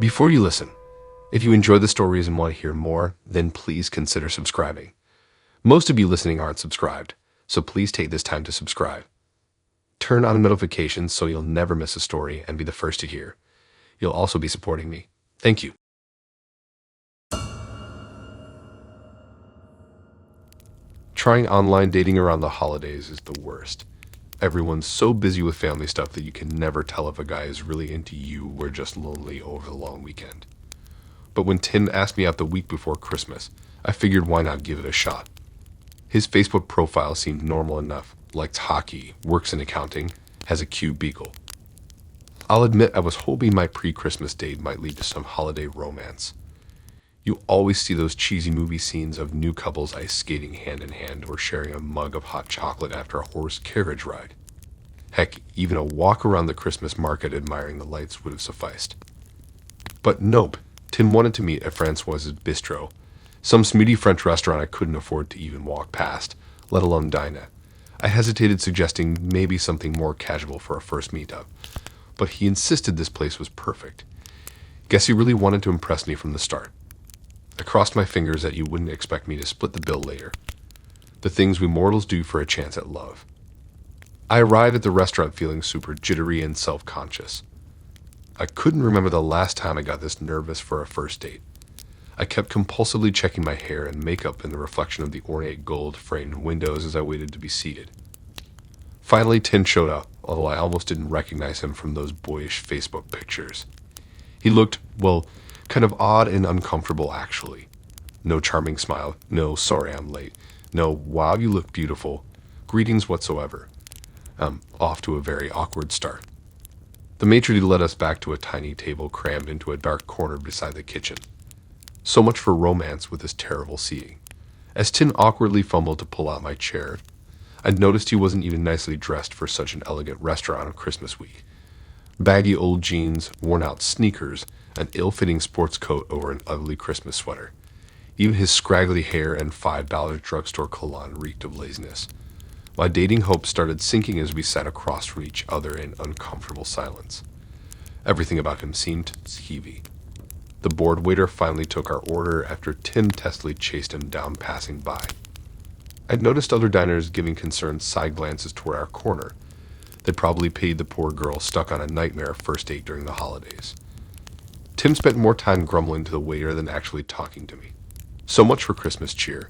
Before you listen, if you enjoy the stories and want to hear more, then please consider subscribing. Most of you listening aren't subscribed, so please take this time to subscribe. Turn on notifications so you'll never miss a story and be the first to hear. You'll also be supporting me. Thank you. Trying online dating around the holidays is the worst. Everyone's so busy with family stuff that you can never tell if a guy is really into you or just lonely over the long weekend. But when Tim asked me out the week before Christmas, I figured why not give it a shot. His Facebook profile seemed normal enough, likes hockey, works in accounting, has a cute beagle. I'll admit I was hoping my pre-Christmas date might lead to some holiday romance. You always see those cheesy movie scenes of new couples ice skating hand in hand or sharing a mug of hot chocolate after a horse carriage ride. Heck, even a walk around the Christmas market admiring the lights would have sufficed. But nope, Tim wanted to meet at Francoise's Bistro, some snooty French restaurant I couldn't afford to even walk past, let alone dine at. I hesitated, suggesting maybe something more casual for a first meetup, but he insisted this place was perfect. Guess he really wanted to impress me from the start. I crossed my fingers that you wouldn't expect me to split the bill later. The things we mortals do for a chance at love. I arrived at the restaurant feeling super jittery and self-conscious. I couldn't remember the last time I got this nervous for a first date. I kept compulsively checking my hair and makeup in the reflection of the ornate gold-framed windows as I waited to be seated. Finally, Tim showed up, although I almost didn't recognize him from those boyish Facebook pictures. He looked, well, kind of odd and uncomfortable, actually. No charming smile, no sorry I'm late, no wow you look beautiful, greetings whatsoever. Off to a very awkward start. The maitre d' led us back to a tiny table crammed into a dark corner beside the kitchen. So much for romance with this terrible seating. As Tim awkwardly fumbled to pull out my chair, I noticed he wasn't even nicely dressed for such an elegant restaurant on Christmas week. Baggy old jeans, worn-out sneakers, an ill-fitting sports coat over an ugly Christmas sweater. Even his scraggly hair and $5 drugstore cologne reeked of laziness. My dating hopes started sinking as we sat across from each other in uncomfortable silence. Everything about him seemed skeevy. The bored waiter finally took our order after Tim testily chased him down passing by. I'd noticed other diners giving concerned side glances toward our corner. They probably paid the poor girl stuck on a nightmare first date during the holidays. Tim spent more time grumbling to the waiter than actually talking to me. So much for Christmas cheer.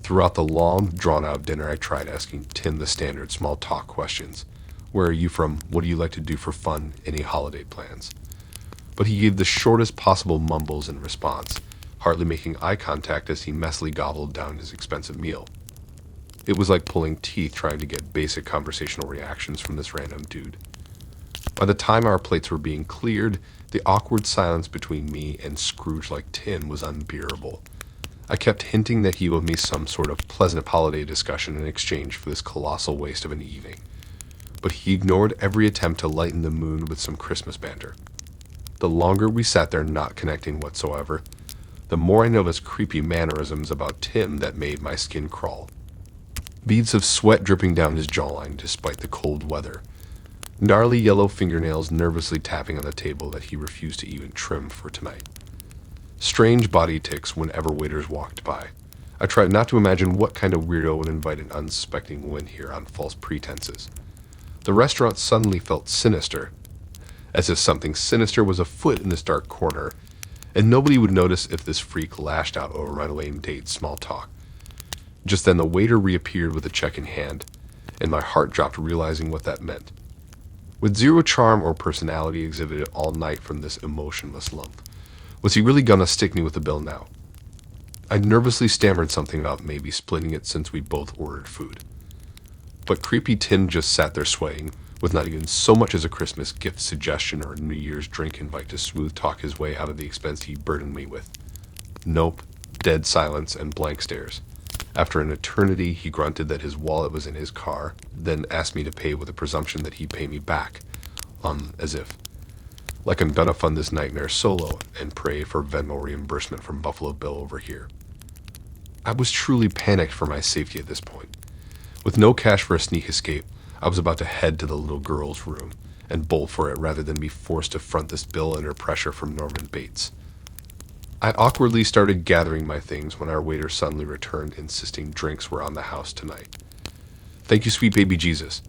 Throughout the long, drawn-out dinner, I tried asking Tim the standard small talk questions. Where are you from? What do you like to do for fun? Any holiday plans? But he gave the shortest possible mumbles in response, hardly making eye contact as he messily gobbled down his expensive meal. It was like pulling teeth trying to get basic conversational reactions from this random dude. By the time our plates were being cleared, the awkward silence between me and Scrooge-like Tim was unbearable. I kept hinting that he owed me some sort of pleasant holiday discussion in exchange for this colossal waste of an evening. But he ignored every attempt to lighten the mood with some Christmas banter. The longer we sat there not connecting whatsoever, the more I noticed creepy mannerisms about Tim that made my skin crawl. Beads of sweat dripping down his jawline despite the cold weather. Gnarly yellow fingernails nervously tapping on the table that he refused to even trim for tonight. Strange body tics whenever waiters walked by. I tried not to imagine what kind of weirdo would invite an unsuspecting woman here on false pretenses. The restaurant suddenly felt sinister, as if something sinister was afoot in this dark corner, and nobody would notice if this freak lashed out over my lame date small talk. Just then the waiter reappeared with a check in hand, and my heart dropped realizing what that meant. With zero charm or personality exhibited all night from this emotionless lump, was he really gonna stick me with the bill now? I nervously stammered something about maybe splitting it since we both ordered food. But creepy Tim just sat there swaying, with not even so much as a Christmas gift suggestion or a New Year's drink invite to smooth talk his way out of the expense he burdened me with. Nope, dead silence and blank stares. After an eternity, he grunted that his wallet was in his car, then asked me to pay with a presumption that he'd pay me back. As if. Like I'm gonna fund this nightmare solo and pray for Venmo reimbursement from Buffalo Bill over here. I was truly panicked for my safety at this point. With no cash for a sneak escape, I was about to head to the little girl's room and bolt for it rather than be forced to front this bill under pressure from Norman Bates. I awkwardly started gathering my things when our waiter suddenly returned, insisting drinks were on the house tonight. "Thank you, sweet baby Jesus."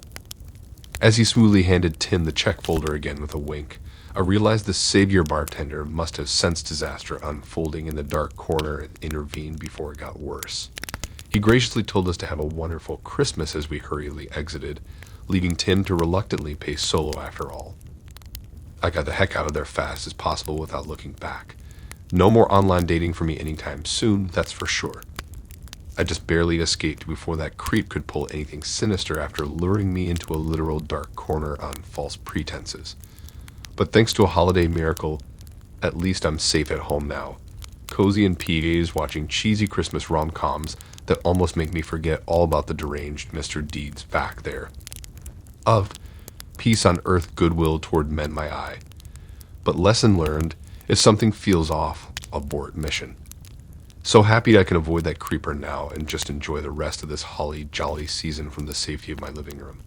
As he smoothly handed Tim the check folder again with a wink, I realized the savior bartender must have sensed disaster unfolding in the dark corner and intervened before it got worse. He graciously told us to have a wonderful Christmas as we hurriedly exited, leaving Tim to reluctantly pay solo after all. I got the heck out of there fast as possible without looking back. No more online dating for me anytime soon, that's for sure. I just barely escaped before that creep could pull anything sinister after luring me into a literal dark corner on false pretenses. But thanks to a holiday miracle, at least I'm safe at home now, cozy in PJs watching cheesy Christmas rom-coms that almost make me forget all about the deranged Mr. Deeds back there. Of peace on earth, goodwill toward men my eye. But lesson learned, if something feels off, abort mission. So happy I can avoid that creeper now and just enjoy the rest of this holly jolly season from the safety of my living room.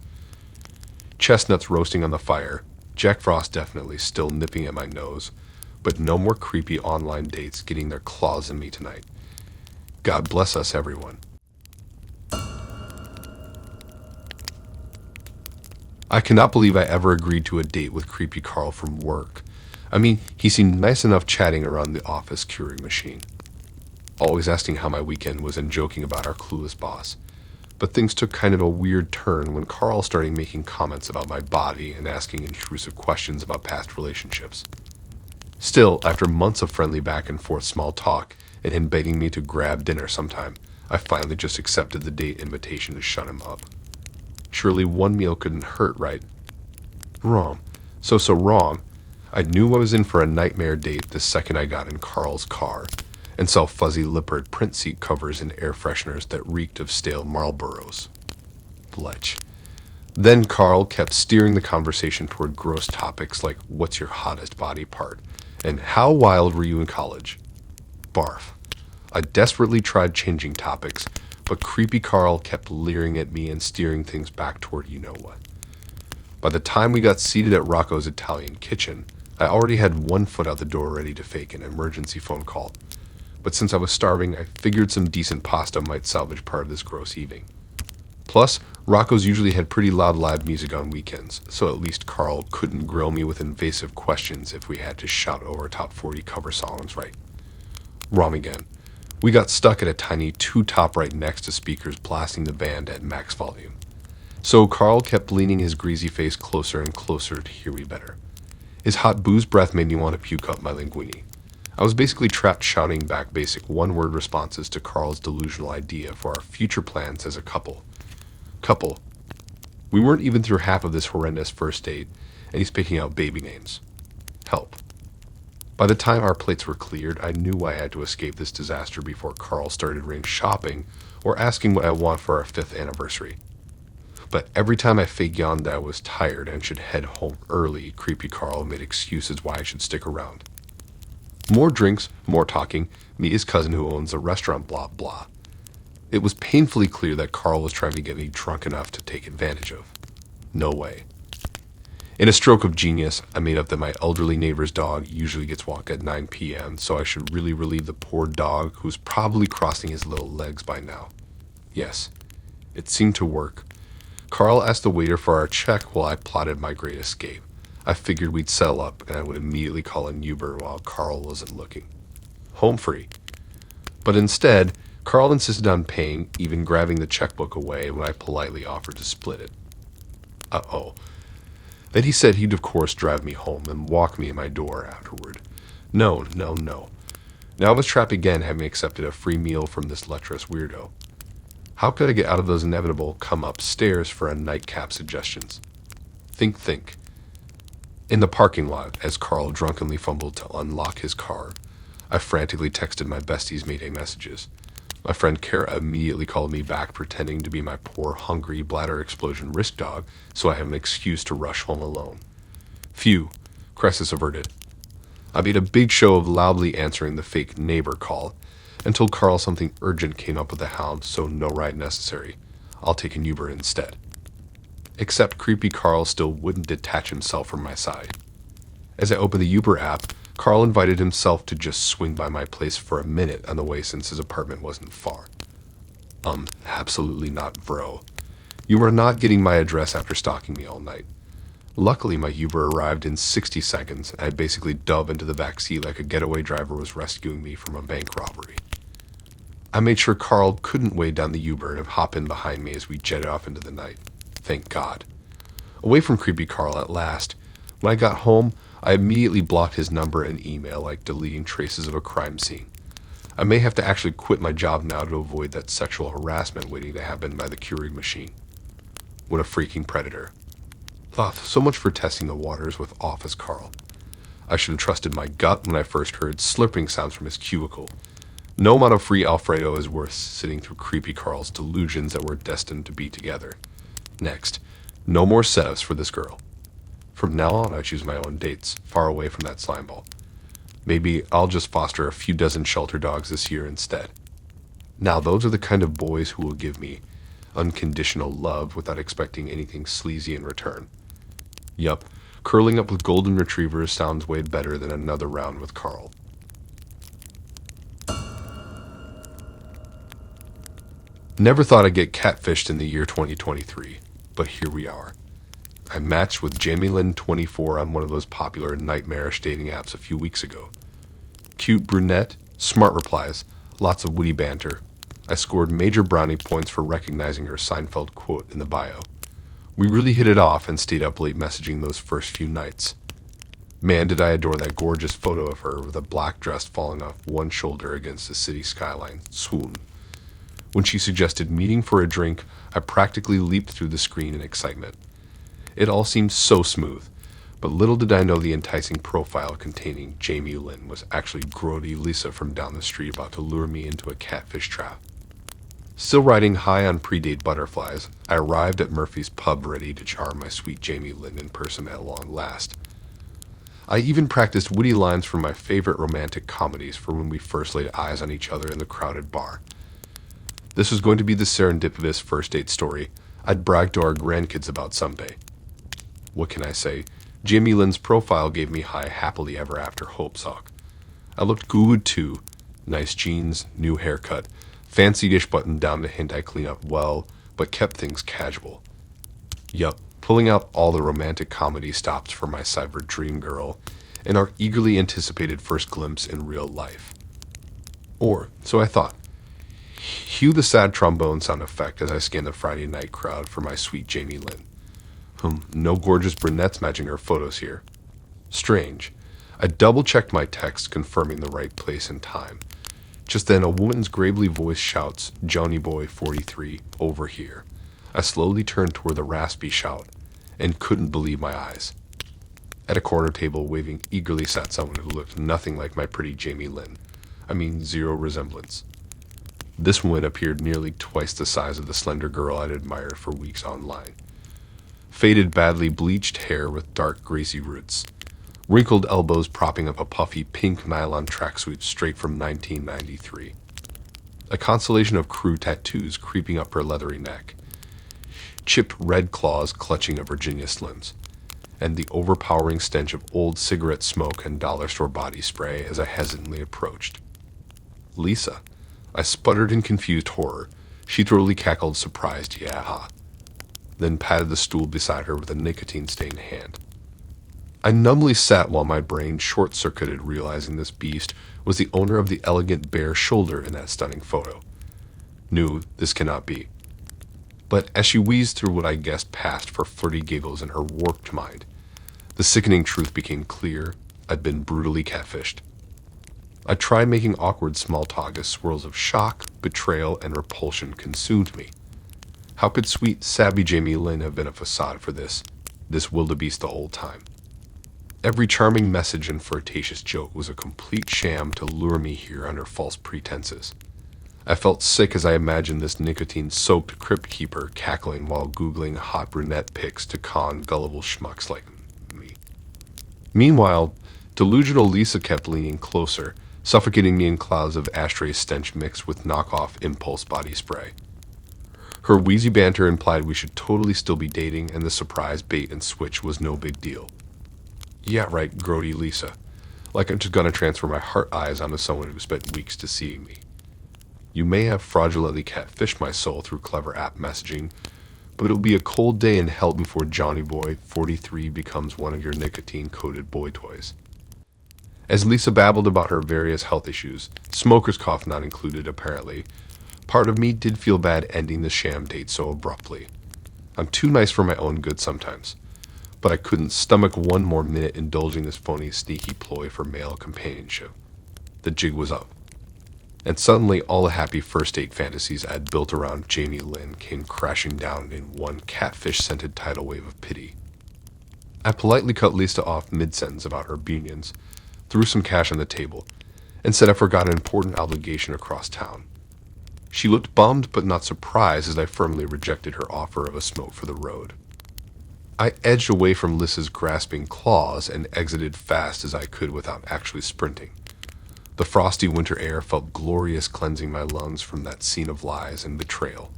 Chestnuts roasting on the fire, Jack Frost definitely still nipping at my nose, but no more creepy online dates getting their claws in me tonight. God bless us, everyone. I cannot believe I ever agreed to a date with Creepy Carl from work. I mean, he seemed nice enough chatting around the office Keurig machine, always asking how my weekend was and joking about our clueless boss. But things took kind of a weird turn when Carl started making comments about my body and asking intrusive questions about past relationships. Still, after months of friendly back and forth small talk and him begging me to grab dinner sometime, I finally just accepted the date invitation to shut him up. Surely one meal couldn't hurt, right? Wrong. So wrong. I knew I was in for a nightmare date the second I got in Carl's car and saw fuzzy leopard print seat covers and air fresheners that reeked of stale Marlboros. Blech. Then Carl kept steering the conversation toward gross topics like what's your hottest body part and how wild were you in college? Barf. I desperately tried changing topics, but Creepy Carl kept leering at me and steering things back toward you-know-what. By the time we got seated at Rocco's Italian kitchen, I already had one foot out the door ready to fake an emergency phone call. But since I was starving, I figured some decent pasta might salvage part of this gross evening. Plus, Rocco's usually had pretty loud live music on weekends, so at least Carl couldn't grill me with invasive questions if we had to shout over top 40 cover songs, right? Wrong again. We got stuck at a tiny two-top right next to speakers blasting the band at max volume. So Carl kept leaning his greasy face closer and closer to hear me better. His hot booze breath made me want to puke up my linguine. I was basically trapped shouting back basic one-word responses to Carl's delusional idea for our future plans as a couple. We weren't even through half of this horrendous first date, and he's picking out baby names. Help. By the time our plates were cleared, I knew I had to escape this disaster before Carl started ring shopping or asking what I want for our 5th anniversary. But every time I fake yawned that I was tired and should head home early, Creepy Carl made excuses why I should stick around. More drinks, more talking, meet his cousin who owns a restaurant, blah, blah. It was painfully clear that Carl was trying to get me drunk enough to take advantage of. No way. In a stroke of genius, I made up that my elderly neighbor's dog usually gets walked at 9 p.m., so I should really relieve the poor dog who's probably crossing his little legs by now. Yes, it seemed to work. Carl asked the waiter for our check while I plotted my great escape. I figured we'd settle up and I would immediately call in Uber while Carl wasn't looking. Home free. But instead, Carl insisted on paying, even grabbing the checkbook away when I politely offered to split it. Uh-oh. Then he said he'd of course drive me home and walk me in my door afterward. No. Now I was trapped again, having accepted a free meal from this lecherous weirdo. How could I get out of those inevitable come upstairs for a nightcap suggestions? Think. In the parking lot, as Carl drunkenly fumbled to unlock his car, I frantically texted my bestie's Mayday messages. My friend Kara immediately called me back, pretending to be my poor, hungry, bladder explosion risk dog, so I have an excuse to rush home alone. Phew, crisis averted. I made a big show of loudly answering the fake neighbor call, and told Carl something urgent came up with the hound, so no ride necessary. I'll take an Uber instead. Except creepy Carl still wouldn't detach himself from my side. As I opened the Uber app, Carl invited himself to just swing by my place for a minute on the way since his apartment wasn't far. Absolutely not, bro. You are not getting my address after stalking me all night. Luckily, my Uber arrived in 60 seconds, and I basically dove into the back seat like a getaway driver was rescuing me from a bank robbery. I made sure Carl couldn't weigh down the Uber and hop in behind me as we jetted off into the night. Thank God. Away from creepy Carl at last. When I got home, I immediately blocked his number and email like deleting traces of a crime scene. I may have to actually quit my job now to avoid that sexual harassment waiting to happen by the Keurig machine. What a freaking predator. So much for testing the waters with Office Carl. I should have trusted my gut when I first heard slurping sounds from his cubicle. No amount of free Alfredo is worth sitting through creepy Carl's delusions that we're destined to be together. Next, no more setups for this girl. From now on, I choose my own dates, far away from that slimeball. Maybe I'll just foster a few dozen shelter dogs this year instead. Now, those are the kind of boys who will give me unconditional love without expecting anything sleazy in return. Yup, curling up with golden retrievers sounds way better than another round with Carl. Never thought I'd get catfished in the year 2023, but here we are. I matched with Jamie Lynn 24 on one of those popular nightmarish dating apps a few weeks ago. Cute brunette, smart replies, lots of witty banter. I scored major brownie points for recognizing her Seinfeld quote in the bio. We really hit it off and stayed up late messaging those first few nights. Man, did I adore that gorgeous photo of her with a black dress falling off one shoulder against the city skyline. Swoon. When she suggested meeting for a drink, I practically leaped through the screen in excitement. It all seemed so smooth, but little did I know the enticing profile containing Jamie Lynn was actually grody Lisa from down the street about to lure me into a catfish trap. Still riding high on pre-date butterflies, I arrived at Murphy's pub ready to charm my sweet Jamie Lynn in person at long last. I even practiced witty lines from my favorite romantic comedies for when we first laid eyes on each other in the crowded bar. This was going to be the serendipitous first date story I'd brag to our grandkids about someday. What can I say? Jamie Lynn's profile gave me high happily ever after hopes, Hawk. I looked good too. Nice jeans, new haircut, fancy-ish button down to hint I clean up well, but kept things casual. Yup, pulling out all the romantic comedy stops for my cyber dream girl, and our eagerly anticipated first glimpse in real life. Or, so I thought. Cue the sad trombone sound effect as I scan the Friday night crowd for my sweet Jamie Lynn. No gorgeous brunettes matching her photos here. Strange. I double-checked my text confirming the right place and time. Just then, a woman's gravely voice shouts, "Johnny Boy 43, over here." I slowly turned toward the raspy shout, and couldn't believe my eyes. At a corner table, waving eagerly, sat someone who looked nothing like my pretty Jamie Lynn. I mean, zero resemblance. This woman appeared nearly twice the size of the slender girl I'd admired for weeks online. Faded, badly bleached hair with dark, greasy roots. Wrinkled elbows propping up a puffy pink nylon tracksuit straight from 1993. A constellation of crew tattoos creeping up her leathery neck. Chipped red claws clutching at Virginia Slims. And the overpowering stench of old cigarette smoke and dollar store body spray as I hesitantly approached. Lisa. I sputtered in confused horror. She throatily cackled, surprised, "Yeah." Then patted the stool beside her with a nicotine-stained hand. I numbly sat while my brain short-circuited, realizing this beast was the owner of the elegant bare shoulder in that stunning photo. Knew this cannot be. But as she wheezed through what I guessed passed for flirty giggles in her warped mind, the sickening truth became clear. I'd been brutally catfished. I tried making awkward small talk as swirls of shock, betrayal, and repulsion consumed me. How could sweet, savvy Jamie Lynn have been a facade for this wildebeest the whole time? Every charming message and flirtatious joke was a complete sham to lure me here under false pretenses. I felt sick as I imagined this nicotine-soaked crypt keeper cackling while Googling hot brunette pics to con gullible schmucks like me. Meanwhile, delusional Lisa kept leaning closer, suffocating me in clouds of ashtray stench mixed with knockoff impulse body spray. Her wheezy banter implied we should totally still be dating, and the surprise bait and switch was no big deal. Yeah, right, grody Lisa. Like I'm just gonna transfer my heart eyes onto someone who spent weeks deceiving me. You may have fraudulently catfished my soul through clever app messaging, but it'll be a cold day in hell before Johnny Boy 43 becomes one of your nicotine-coated boy toys. As Lisa babbled about her various health issues, smoker's cough not included apparently, part of me did feel bad ending the sham date so abruptly. I'm too nice for my own good sometimes, but I couldn't stomach one more minute indulging this phony, sneaky ploy for male companionship. The jig was up. And suddenly all the happy first date fantasies I'd built around Jamie Lynn came crashing down in one catfish-scented tidal wave of pity. I politely cut Lisa off mid-sentence about her bunions, threw some cash on the table, and said I forgot an important obligation across town. She looked bummed but not surprised as I firmly rejected her offer of a smoke for the road. I edged away from Lisa's grasping claws and exited fast as I could without actually sprinting. The frosty winter air felt glorious, cleansing my lungs from that scene of lies and betrayal.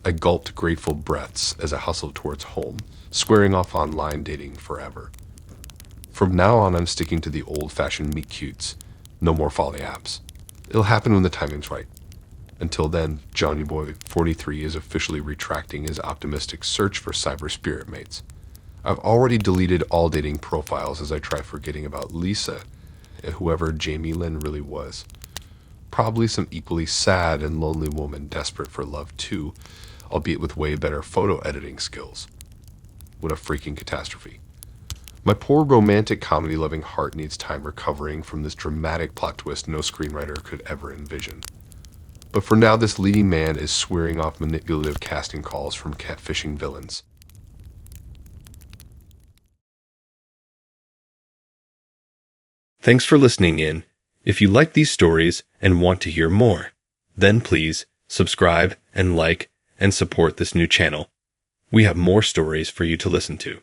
I gulped grateful breaths as I hustled towards home, squaring off online dating forever. From now on, I'm sticking to the old-fashioned meet-cutes. No more folly apps. It'll happen when the timing's right. Until then, Johnny Boy 43 is officially retracting his optimistic search for cyber spirit mates. I've already deleted all dating profiles as I try forgetting about Lisa and whoever Jamie Lynn really was. Probably some equally sad and lonely woman desperate for love too, albeit with way better photo editing skills. What a freaking catastrophe. My poor romantic comedy-loving heart needs time recovering from this dramatic plot twist no screenwriter could ever envision. But for now, this leading man is swearing off manipulative casting calls from catfishing villains. Thanks for listening in. If you like these stories and want to hear more, then please subscribe and like and support this new channel. We have more stories for you to listen to.